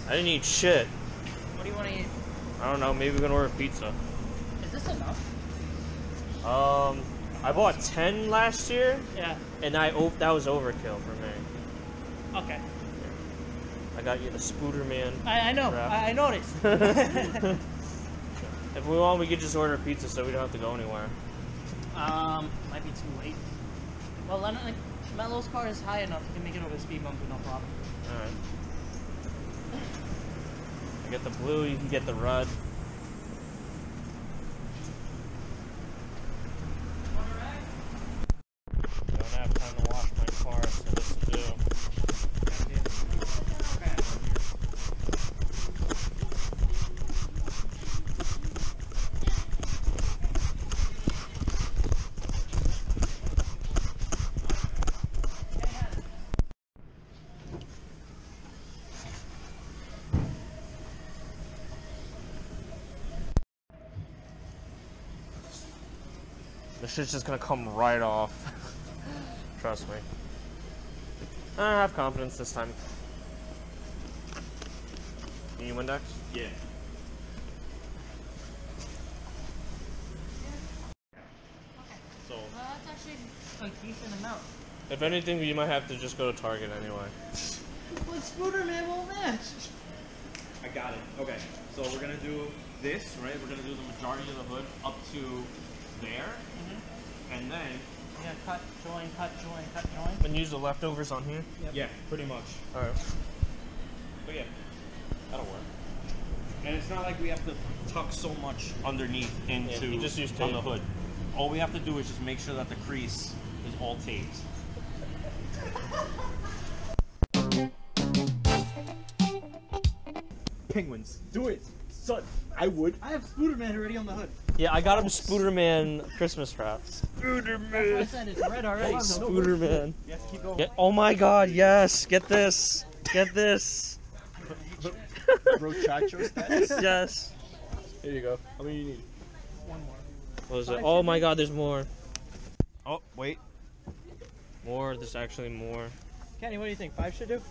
I didn't eat shit. What do you want to eat? I don't know. Maybe we're gonna order pizza. Is this enough? I bought 10 last year. Yeah. And that was overkill for me. Okay. I got you the Spooderman. I know. I noticed. If we want, we could just order pizza so we don't have to go anywhere. Might be too late. Well, Mello's car is high enough. You can make it over the speed bump with no problem. Alright. I get the blue, you can get the red. I don't have time to wash my car, so this will do. This shit's just gonna come right off. Trust me. I have confidence this time. Need Windex? Yeah. So. Well, that's actually a decent amount. If anything, you might have to just go to Target anyway. But Spooderman won't match. I got it. Okay. So we're gonna do this, right? We're gonna do the majority of the hood up to there, and then cut, join, cut, join, cut, join. And use the leftovers on here? Yep. yeah, pretty much. Alright. But yeah, that'll work. And it's not like we have to tuck so much underneath into you just use on tape. the hood. All we have to do is just make sure that the crease is all taped. Penguins, do it, son. I would. I have Spooderman already on the hood. Yeah, I got him Spooderman Christmas wraps. Spooderman! I said it's red already. Spooderman. You have to keep going. Oh my god, yes! Get this! Get this! Brochacho status? Yes! Here you go. How many do you need? One more. What is it? Oh my god, there's more. Oh, wait. More, there's actually more. Kenny, what do you think? 5 should do?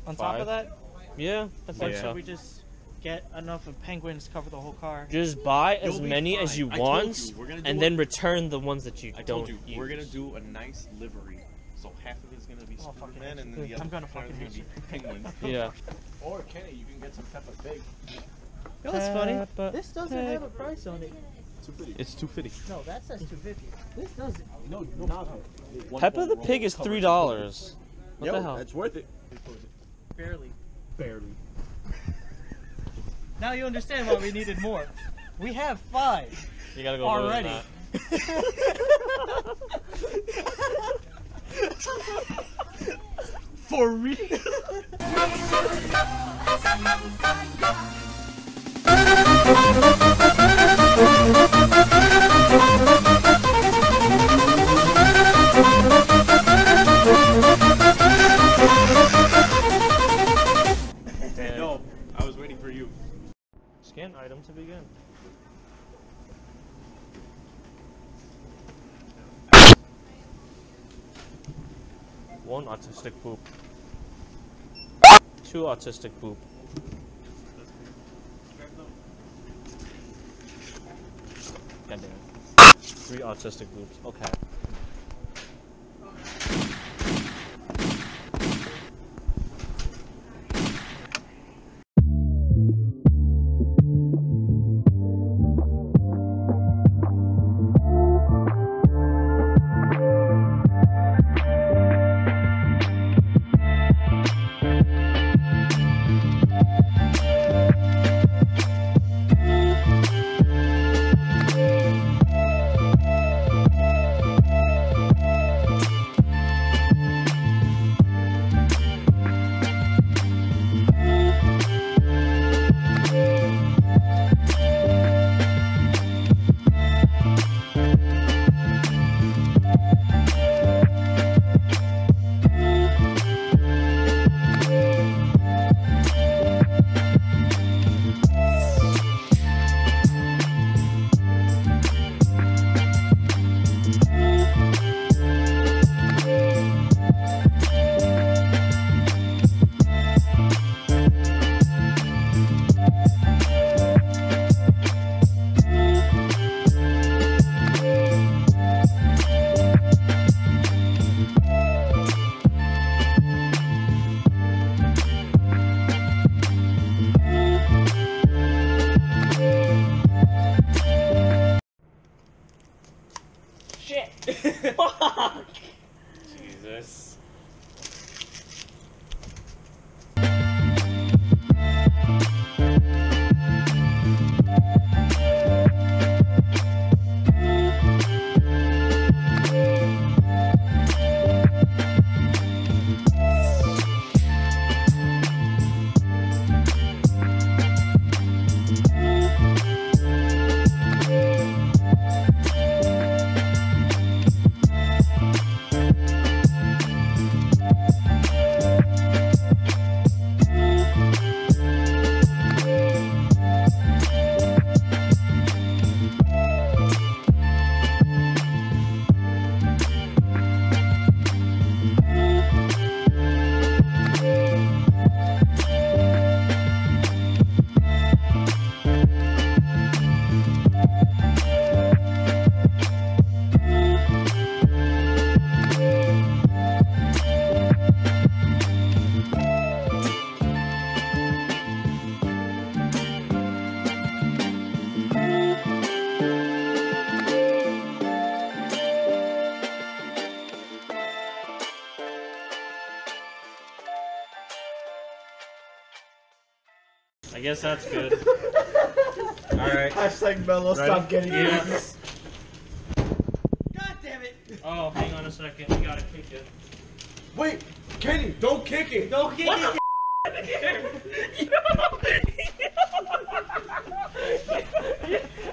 On top 5? of that? Yeah, I think Or so. should we just get enough of penguins to cover the whole car? Just buy as You'll be many fine. as you I told want, you, we're gonna do and then return the ones that you I don't told you, use. we're gonna do a nice livery. So half of it's gonna be Oh, fucking Spooderman, and then hate the you. other I'm gonna part is fucking gonna be hate Penguin. Yeah. Or Kenny, you can get some Peppa Pig. You know what's funny? Peppa This doesn't have a price on it. It's $2.50. No, that says $2.50. This doesn't. No, Peppa the Pig is $3. What the hell? That's worth it. Barely. Barely. Now you understand why we needed more. We have 5 You gotta go already. lower than that. For real? No, I was waiting for you. Scan item to begin. One autistic poop. 2 autistic poop. God damn it. 3 autistic poops. Okay. I guess that's good. Alright. Hashtag Mellow, stop getting it. God damn it! Oh, hang on a second. You gotta kick it. Wait, Kenny, don't kick it. Don't kick it!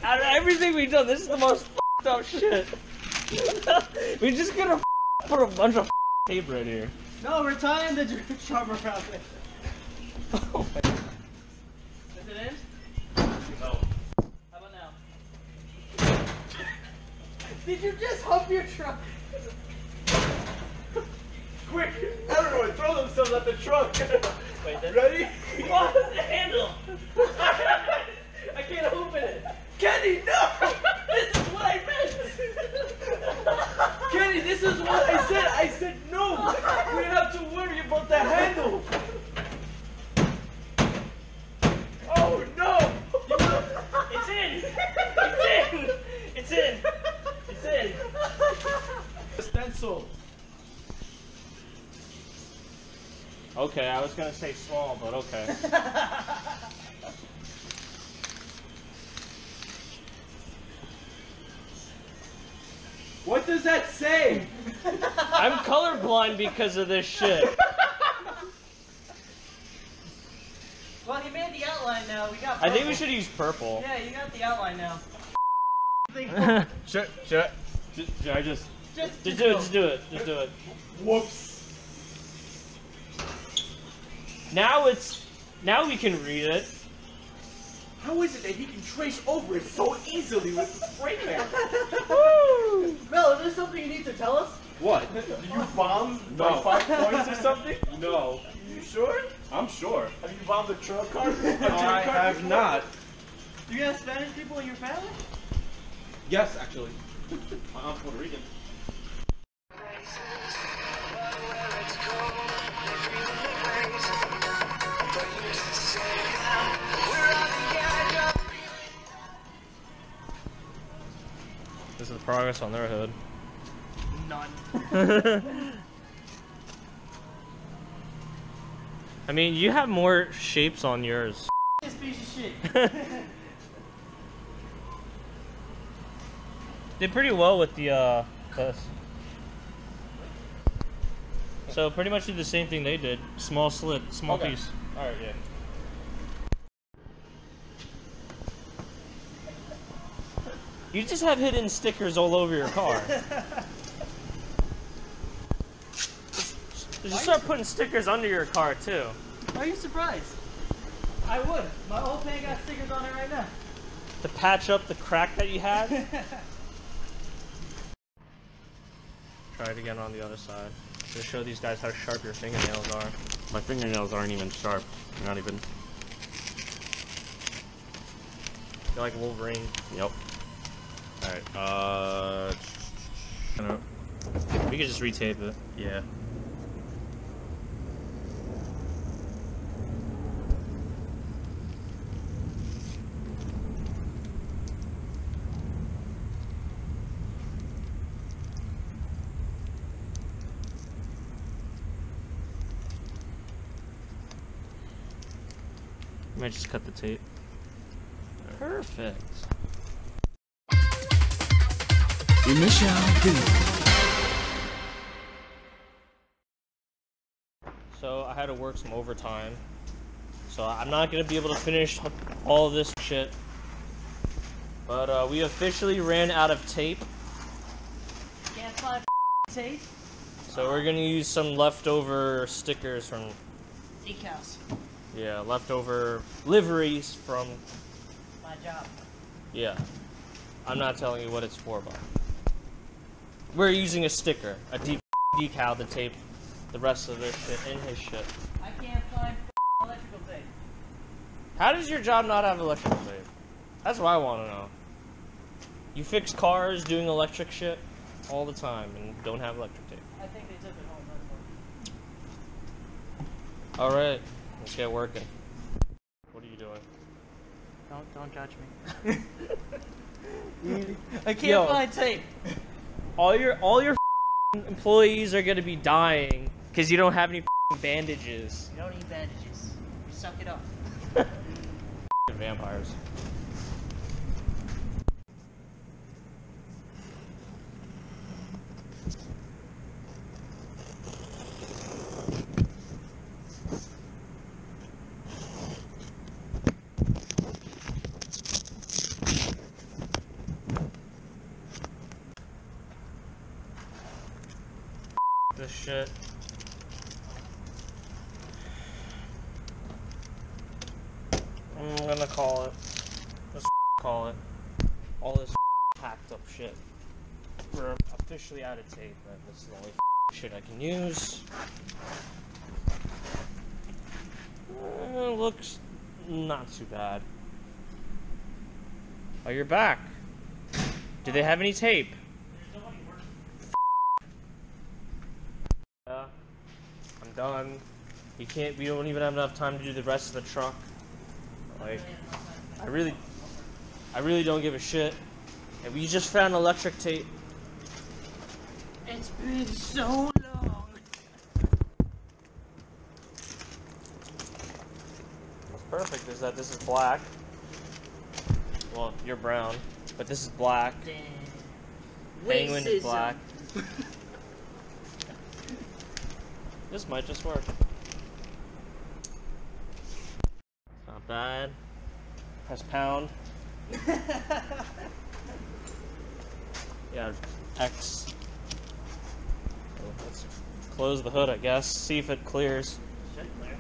Out of everything we've done, this is the most f***ed up shit. We just gonna put a bunch of tape right here. No, we're tying the drummer around it. Oh my. Is it in? No. How about now? Did you just hump your truck? Quick, everyone, throw themselves at the truck. Wait, that's... Ready? Oh, the handle! I can't open it. Kenny, no! This is what I meant! Kenny, this is what I said. I said no. We don't have to worry about the handle. Oh no! It's in! It's in! It's in! It's in! Stencil. Okay, I was gonna say small, but okay. What does that say? I'm colorblind because of this shit. Well, he made the outline now. We got I think we purple. should use purple. Yeah, you got the outline now. Should I just... Just Just do it, just do it, just do it. Whoops. Now we can read it. How is it that he can trace over it so easily with the spray can? Mel, is there something you need to tell us? What? You bombed by 5 points or something? No. You sure? I'm sure. Have you bombed a truck car? I have not. Do you have Spanish people in your family? Yes, actually. I'm Puerto Rican. This is the progress on their hood. None. I mean, you have more shapes on yours. This piece of shit. Did pretty well with the this. So pretty much did the same thing they did. Small slit, small piece. Alright, yeah. You just have hidden stickers all over your car. Just start putting stickers under your car too. Are you surprised? I would. My whole pan got stickers on it right now. To patch up the crack that you had. Try it again on the other side. To show these guys how sharp your fingernails are. My fingernails aren't even sharp. Not even. You're like Wolverine. Yep. Alright, We could just retape it. yeah. You might just cut the tape. Perfect. Initial D. So I had to work some overtime. So I'm not gonna be able to finish all of this shit. But we officially ran out of tape. Can't find tape. So we're gonna use some leftover stickers from, Decals. yeah, leftover liveries from, My job. yeah. I'm not telling you what it's for, but we're using a sticker, a decal to tape the rest of this shit in his shit. I can't find electrical tape. How does your job not have electrical tape? That's what I want to know. You fix cars doing electric shit all the time and don't have electric tape. I think they took it home. That's Alright, let's get working. What are you doing? why. Don't judge me. I can't Yo. find tape. All your employees are gonna be dying because you don't have any bandages. You don't need bandages. You suck it up. vampires. This shit. I'm gonna call it. Let's call it. All this hacked up shit. We're officially out of tape, but this is the only shit I can use. Looks not too bad. Oh, you're back. Do they have any tape? Yeah. I'm done. You can't. We don't even have enough time to do the rest of the truck. Like, I really don't give a shit. And we just found electric tape. It's been so long. What's perfect is that this is black. Well, you're brown, but this is black. Damn. Penguin is Racism. black. This might just work. Not bad. Press pound. Yeah, X. So let's close the hood, I guess. See if it clears. Should clear.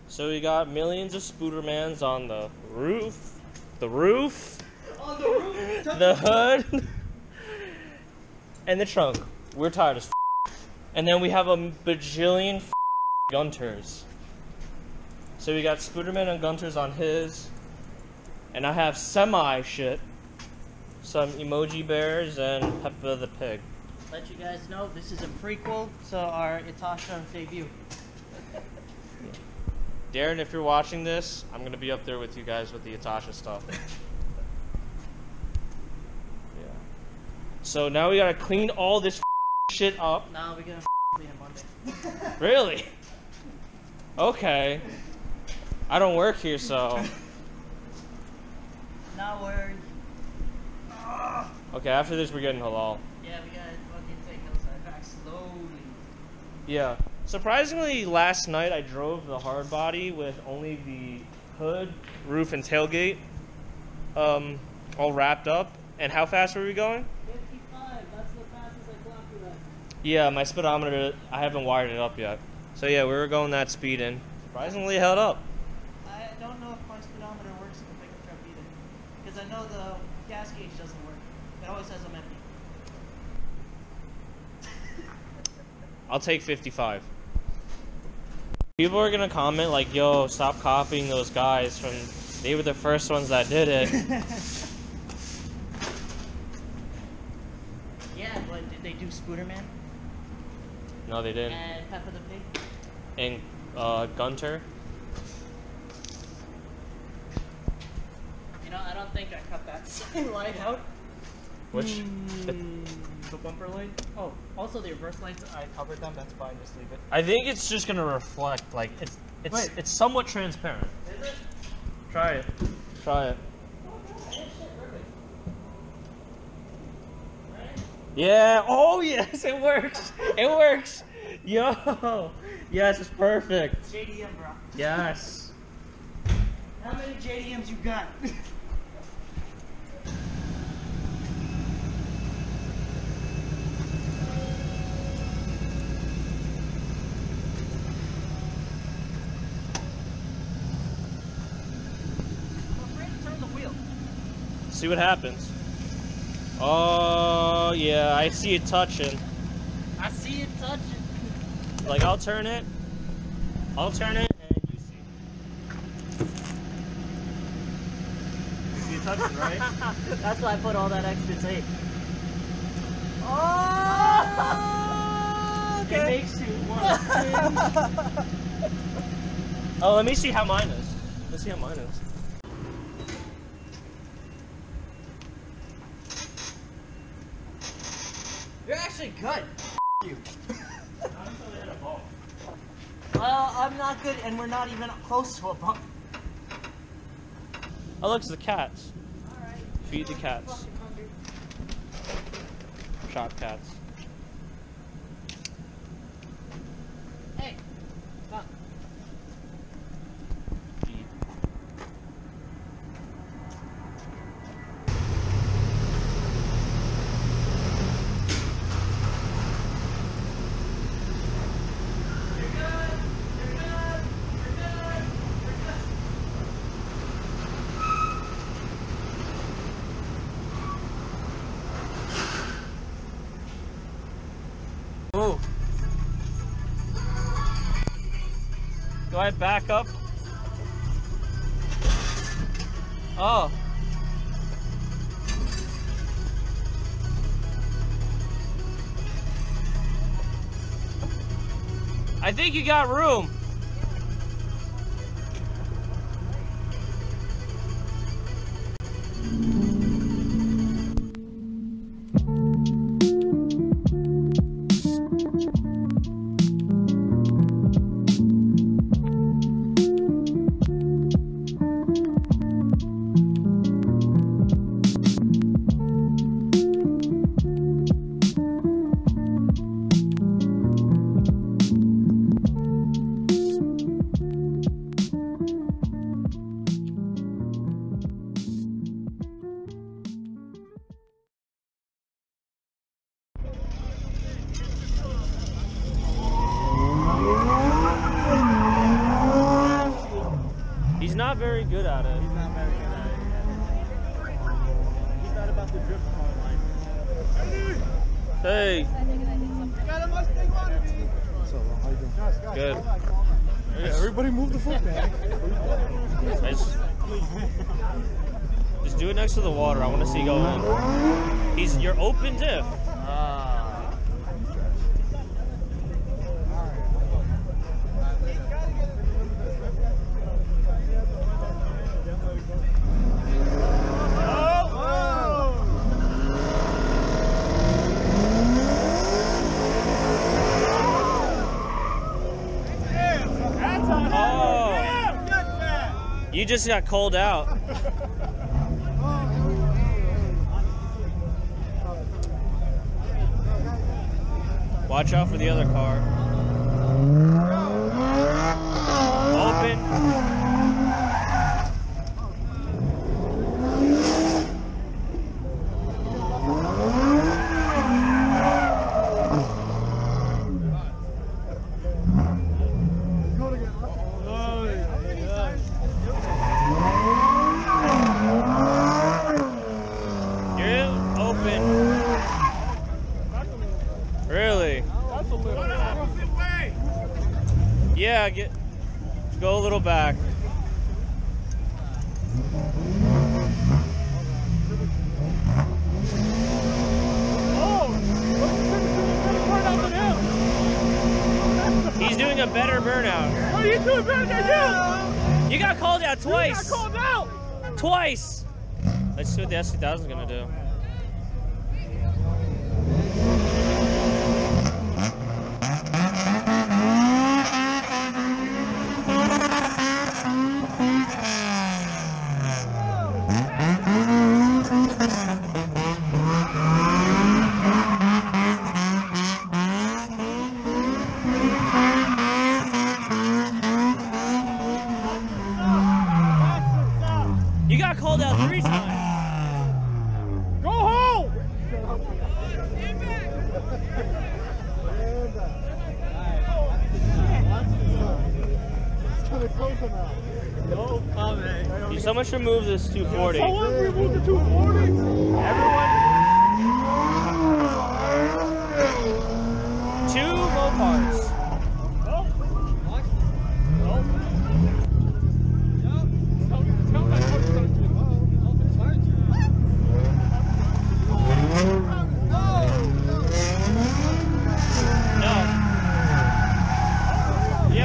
So we got millions of Spoodermans on the roof. The roof. On the roof. The hood. And the trunk. We're tired as And then we have a bajillion Gunters. So we got Spooderman and Gunters on his. And I have semi shit. Some emoji bears and Peppa the Pig. Let you guys know this is a prequel to our Itasha debut. Darren, if you're watching this, I'm gonna be up there with you guys with the Itasha stuff. Yeah. So now we gotta clean all this shit up. Now we're gonna clean it Monday. Really? Okay. I don't work here, so. Not worried. Okay, after this we're getting halal. Yeah, we gotta fucking take those back slowly. Yeah. Surprisingly, last night I drove the hard body with only the hood, roof, and tailgate all wrapped up. And how fast were we going? 55, that's the fastest I clocked you at. Yeah, my speedometer, I haven't wired it up yet. So yeah, we were going that speed and surprisingly held up. I don't know if my speedometer works in the pickup truck either. Because I know the gas gauge doesn't work. It always says I'm empty. I'll take 55. People are gonna comment like, yo, stop copying those guys from, they were the first ones that did it. Yeah, but did they do Spooderman? No, they didn't. And Peppa the Pig? And Gunter. You know, I don't think I cut that side light out. Which? The bumper light? Oh, also the reverse lights, I covered them, that's fine, just leave it. I think it's just gonna reflect, like, Wait. it's somewhat transparent. Is it? Try it. Try it. Yeah. Oh yes, it works. It works. Yo. Yes, it's perfect. JDM, bro. Yes. How many JDMs you got? Turn the wheel. See what happens. Oh yeah, I see it touching. I see it touching. Like I'll turn it, and you see. You see it touching, right? That's why I put all that extra tape. Oh, It makes you want to. Oh, let me see how mine is. Let's see how mine is. You're actually good. You. Well, I'm not good, and we're not even close to a bump. Oh, look, it's the cats. Feed the cats. Shop cats. Hey, come. Feed. Ooh. Do I back up? Oh. I think you got room. He's not very good at it. He's not very good at it. He's not about the drift car life. Hey. You got a Mustang one? So, how you doing? Good. Yeah, everybody move the foot back. Just do it next to the water. I want to see go in. You're open diff. You just got called out. Watch out for the other car. Open. Really? Yeah, go a little back. He's doing a better burnout. Oh, you're doing better than you! You got called out twice. You got called out! Twice. Let's see what the S2000 is gonna do. You got called out 3 times. Go home! No comment. Someone should move this 240. Someone remove the 240? Everyone. 2 Mopars.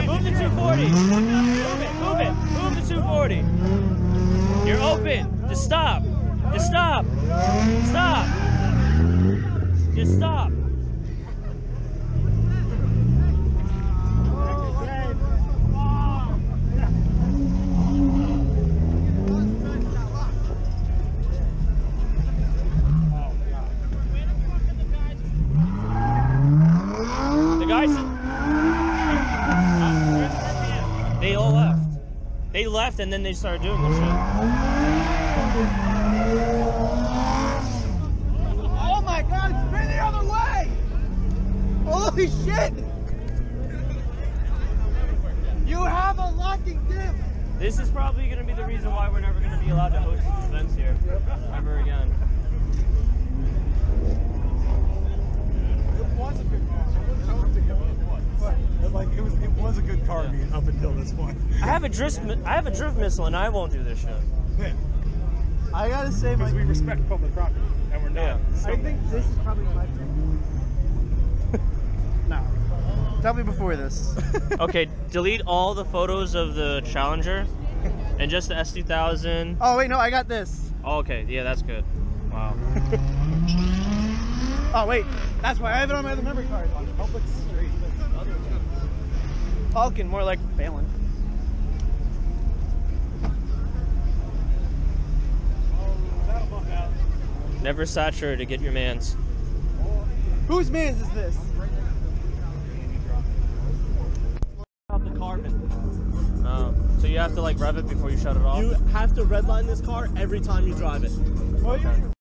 Move the 240. Move it. Move the 240. You're open. Just stop. Just stop. Stop. Just stop. They left and then they started doing this shit. Oh my god, spin the other way! Holy shit! You have a locking dip! This is probably going to be the reason why we're never going to be allowed to host these events here ever again. It was a good car. Like it was a good car being up until this point. I have a drift missile and I won't do this shit. Yeah. I gotta say, Because we respect public property and we're not. Yeah. I think this is probably my favorite. No. Tell me before this. Okay, delete all the photos of the Challenger and just the S2000. Oh wait, no, I got this. Oh, okay, yeah, that's good. Wow. Oh wait, that's why I have it on my other memory card. On public street. Falcon, more like Phelan. Never saturate to get your mans. Whose man's is this? Out the carbon. So you have to like rev it before you shut it off? You have to redline this car every time you drive it. Well,